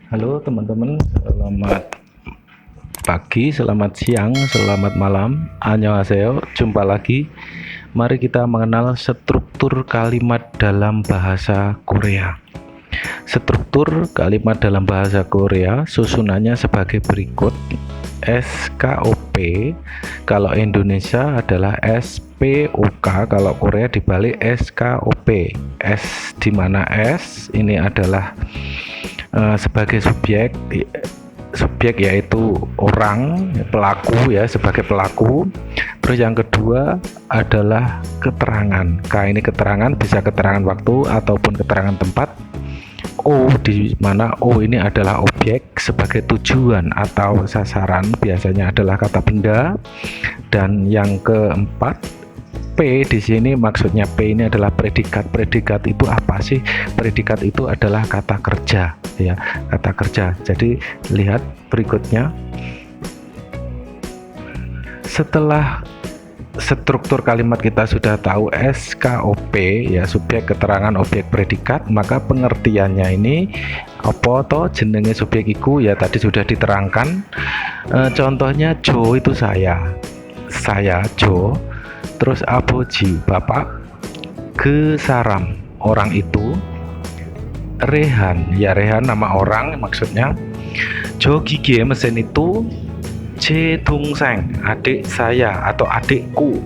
Halo teman-teman, selamat pagi, selamat siang, selamat malam. Annyeonghaseyo, jumpa lagi. Mari kita mengenal struktur kalimat dalam bahasa Korea. Struktur kalimat dalam bahasa Korea susunannya sebagai berikut. SKOP, kalau Indonesia adalah SPOK, kalau Korea dibalik SKOP. S di mana S ini adalah sebagai subjek yaitu orang, pelaku ya, sebagai pelaku. Terus yang kedua adalah keterangan. Ini keterangan, bisa keterangan waktu ataupun keterangan tempat. O, di mana O ini adalah objek sebagai tujuan atau sasaran, biasanya adalah kata benda. Dan yang keempat, P di sini maksudnya P ini adalah predikat. Predikat itu apa sih? Predikat itu adalah kata kerja ya, kata kerja. Jadi lihat berikutnya. Setelah struktur kalimat kita sudah tahu SKOP ya, subjek, keterangan, objek, predikat, maka pengertiannya ini apa toh jenenge subjek iku ya tadi sudah diterangkan. Contohnya Jo itu saya Jo. Terus aboji bapak, Gesaram orang itu, Rehan ya Rehan nama orang maksudnya, Jogige mesin itu, Je Dongseng adik saya atau adikku,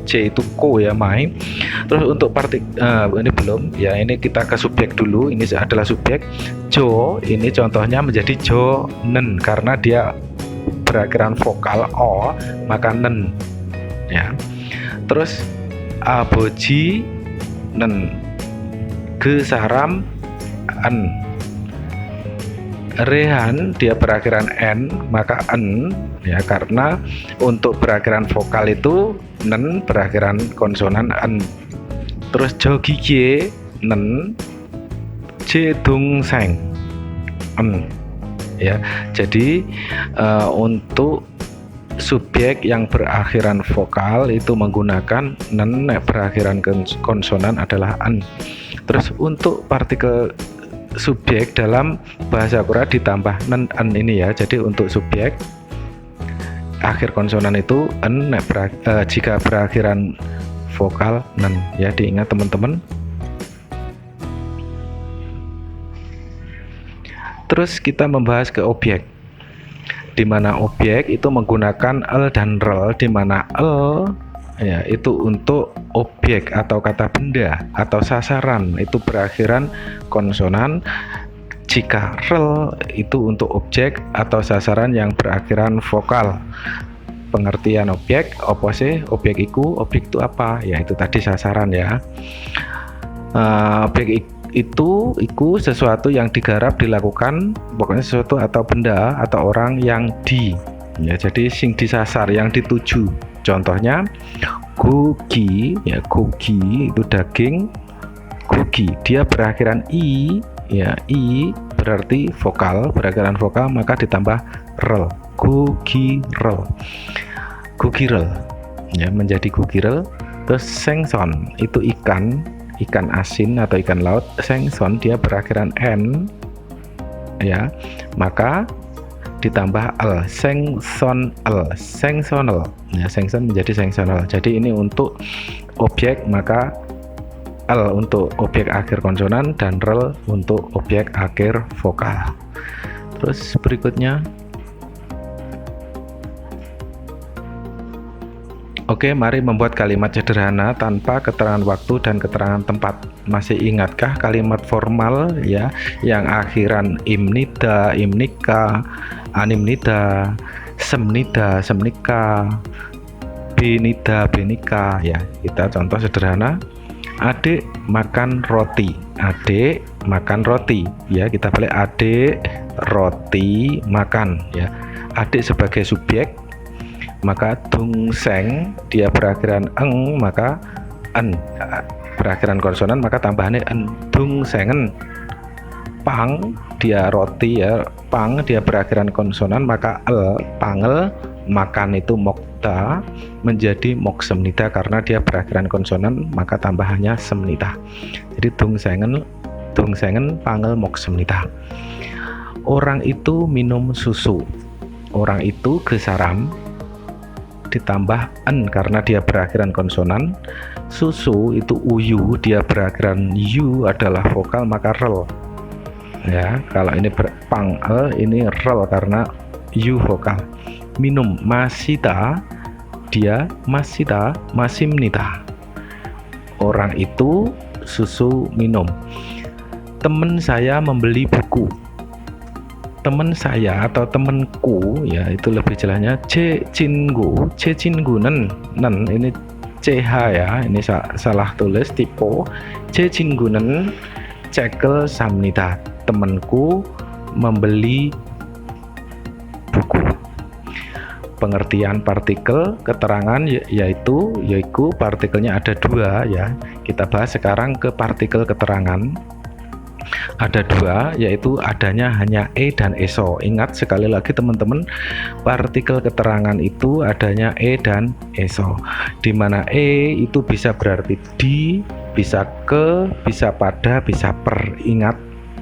J itu ko ya Mai. Terus untuk ini belum ya, ini kita ke subjek dulu. Ini adalah subjek. Jo ini contohnya menjadi Jo nen karena dia berakhiran vokal o, maka nen ya. Terus aboji nen, Gesaram en, Rehan dia berakhiran n maka en ya, karena untuk berakhiran vokal itu nen berakhiran konsonan en. Terus Jogige nen, Jedungseng en ya. Jadi untuk subjek yang berakhiran vokal itu menggunakan nen, berakhiran konsonan adalah en. Terus untuk partikel subjek dalam bahasa Korea ditambah nen en ini ya. Jadi untuk subjek akhir konsonan itu en, jika berakhiran vokal nen ya, diingat teman-teman. Terus kita membahas ke objek, di mana objek itu menggunakan el dan rel, di mana el ya itu untuk objek atau kata benda atau sasaran itu berakhiran konsonan. Jika rel itu untuk objek atau sasaran yang berakhiran vokal. Pengertian objek, apa sih objek itu apa ya, itu tadi sasaran ya. Objek itu sesuatu yang digarap, dilakukan, pokoknya sesuatu atau benda atau orang yang ya, jadi sing disasar, yang dituju. Contohnya gogi ya, gogi itu daging, gogi dia berakhiran i ya, i berarti vokal, berakhiran vokal maka ditambah rel, gogirel ya, menjadi gogirel. Terus sengson itu ikan asin atau ikan laut, sengson dia berakhiran n ya, maka ditambah el, sengsonel ya, sengson menjadi sengsonel. Jadi ini untuk objek, maka el untuk objek akhir konsonan dan rel untuk objek akhir vokal. Terus berikutnya, oke, mari membuat kalimat sederhana tanpa keterangan waktu dan keterangan tempat. Masih ingatkah kalimat formal ya yang akhiran imnida, imnika, animnida, semnida, semnika, benida, benika ya. Kita contoh sederhana. Adik makan roti, adik makan roti ya, kita balik adik roti makan ya. Adik sebagai subjek, maka dongseng dia berakhiran eng maka en, berakhiran konsonan maka tambahannya en, dongsengen. Pang dia roti ya, pang dia berakhiran konsonan maka el, pangel. Makan itu mokta menjadi moksemnida karena dia berakhiran konsonan maka tambahannya semnida. Jadi dongsengen pangel moksemnida. Orang itu minum susu. Orang itu gesaram ditambah en karena dia berakhiran konsonan. Susu itu uyu, dia berakhiran yu adalah vokal maka rel. Ya, kalau ini berpang ini rel karena yu vokal. Minum masita, dia masita masimnita. Orang itu susu minum. Teman saya membeli buku. Teman saya atau temanku, ya itu lebih jelasnya 제 친구는 ini CH ya, ini salah tulis typo. 제 친구는 책을 삽니다. Temanku membeli buku. Pengertian partikel keterangan yaitu partikelnya ada dua ya. Kita bahas sekarang ke partikel keterangan. Ada dua, yaitu adanya hanya e dan eso. Ingat sekali lagi teman-teman, partikel keterangan itu adanya e dan eso, di mana e itu bisa berarti di, bisa ke, bisa pada, bisa per. Ingat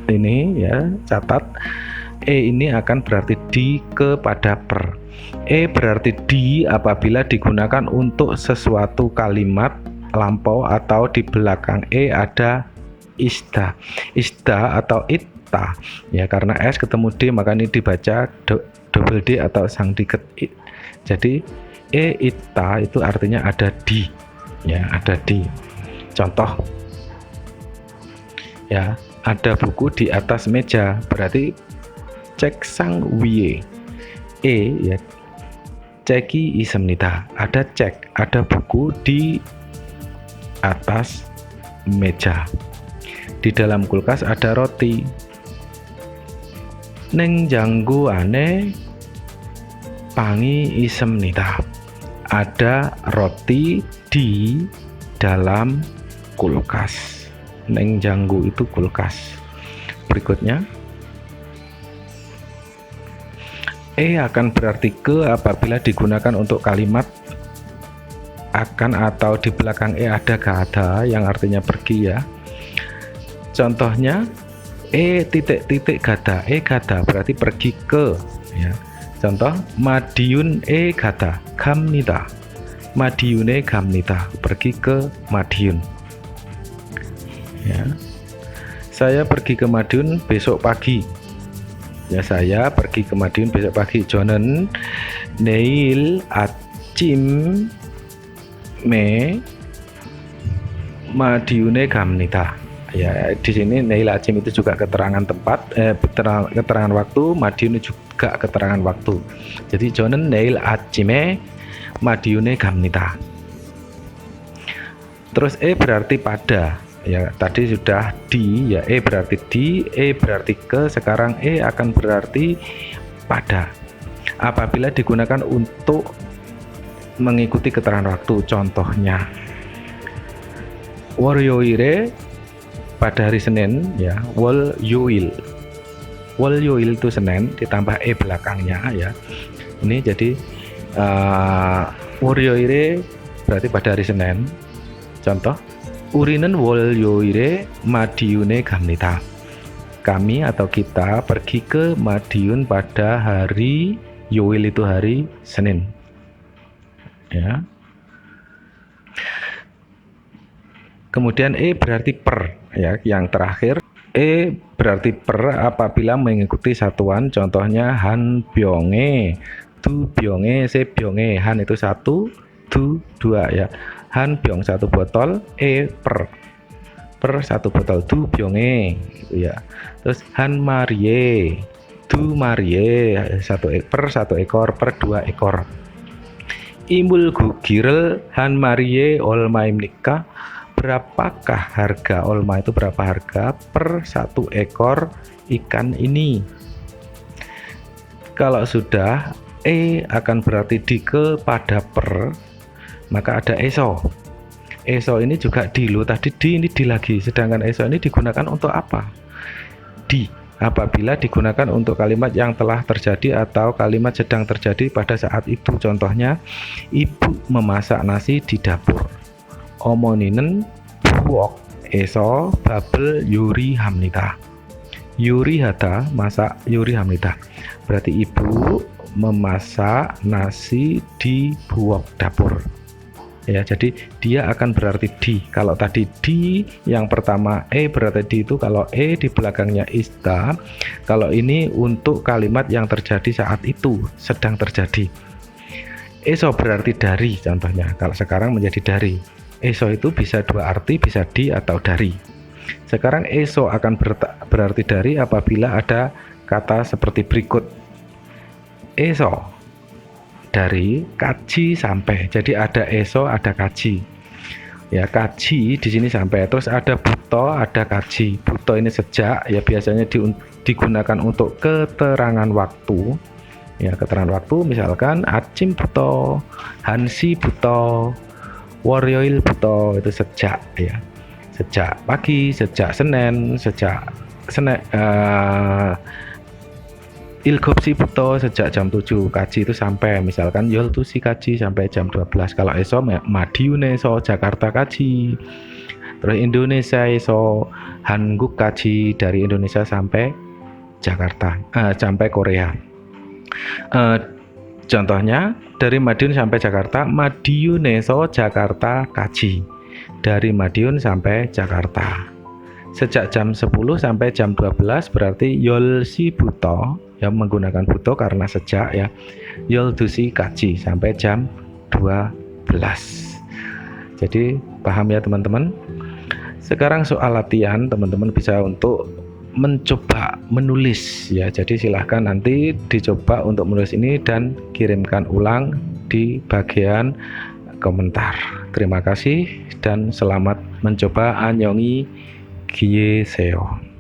ini ya, catat, e ini akan berarti di, ke, pada, per. E berarti di apabila digunakan untuk sesuatu kalimat lampau atau di belakang e ada ista atau itta ya, karena s ketemu d maka ini dibaca double d atau sang diket. Jadi e itta itu artinya ada di ya, ada di. Contoh ya, ada buku di atas meja, berarti cek sang wiye. E ya, ceki ismnita, ada cek, ada buku di atas meja. Di dalam kulkas ada roti. Neng janggu ane pangi ismnita, ada roti di dalam kulkas. Neng janggu itu kulkas. Berikutnya, e akan berarti ke apabila digunakan untuk kalimat akan atau di belakang e ada gada yang artinya pergi ya. Contohnya e titik gada, e gada berarti pergi ke ya. Contoh Madiun e gada gamnita, Madiune gamnita, pergi ke Madiun ya. Saya pergi ke Madiun besok pagi ya, saya pergi ke Madiun besok pagi. Jonen neil acim me Madiune gamnita ya. Di sini neil acim itu juga keterangan tempat, keterangan waktu. Madiun juga keterangan waktu. Jadi jonen neil acime Madiune gamnita. Terus e berarti pada ya, tadi sudah di ya, e berarti di, e berarti ke, sekarang e akan berarti pada apabila digunakan untuk mengikuti keterangan waktu. Contohnya 월요일에 pada hari Senin ya, 월요일 itu Senin ditambah e belakangnya ya. Ini jadi 월요일에 berarti pada hari Senin. Contoh 우리는 월요일에 마디운에 갑니다. Kami atau kita pergi ke Madiun pada hari Yoil itu hari Senin ya. Kemudian e berarti per ya, yang terakhir e berarti per apabila mengikuti satuan. Contohnya han byonge, du byonge, se byonge. Han itu satu, du dua ya. Han byong satu botol, e per satu botol, du byonge gitu ya. Terus han marie, du marie per satu ekor, per dua ekor. Imul gugirel han marie olmaimnika, berapakah harga olma itu berapa harga per satu ekor ikan ini. Kalau sudah e akan berarti di, ke, pada, per, maka ada eso. Eso ini juga di, lo tadi di, ini di lagi, sedangkan eso ini digunakan untuk apa? Di apabila digunakan untuk kalimat yang telah terjadi atau kalimat sedang terjadi pada saat itu. Contohnya ibu memasak nasi di dapur. 어머니는 부엌에서 밥을 요리합니다. Yuri Hata masak Yuri Hamida. Berarti ibu memasak nasi di buok dapur. Ya, jadi dia akan berarti di. Kalau tadi di yang pertama berarti di itu kalau di belakangnya ista. Kalau ini untuk kalimat yang terjadi saat itu, sedang terjadi. Eso berarti dari, contohnya. Kalau sekarang menjadi dari. Eso itu bisa dua arti, bisa di atau dari. Sekarang eso akan berarti dari apabila ada kata seperti berikut. Eso dari kaji sampai. Jadi ada eso, ada kaji. Ya, kaji di sini sampai. Terus ada buto, ada kaji. Buto ini sejak, ya biasanya digunakan untuk keterangan waktu. Ya, keterangan waktu misalkan Acim buto, Hansi buto, Waryoil buto, itu sejak ya. Sejak pagi, sejak Senin, Ilgopsi buto sejak jam 7, kaji itu sampai misalkan Yoltusi kaji sampai jam 12. Kalau eso Madiune so Jakarta kaji. Terus Indonesia eso Hanguk kaji dari Indonesia sampai Jakarta, sampai Korea. Contohnya dari Madiun sampai Jakarta, Madiune so Jakarta kaji. Dari Madiun sampai Jakarta. Sejak jam 10 sampai jam 12 berarti Yolsi buto, yang menggunakan buto karena sejak ya. Yoldusi kaji sampai jam 12. Jadi paham ya teman-teman? Sekarang soal latihan, teman-teman bisa untuk mencoba menulis ya. Jadi silahkan nanti dicoba untuk menulis ini dan kirimkan ulang di bagian komentar. Terima kasih dan selamat mencoba. Annyeonghi Gieseo.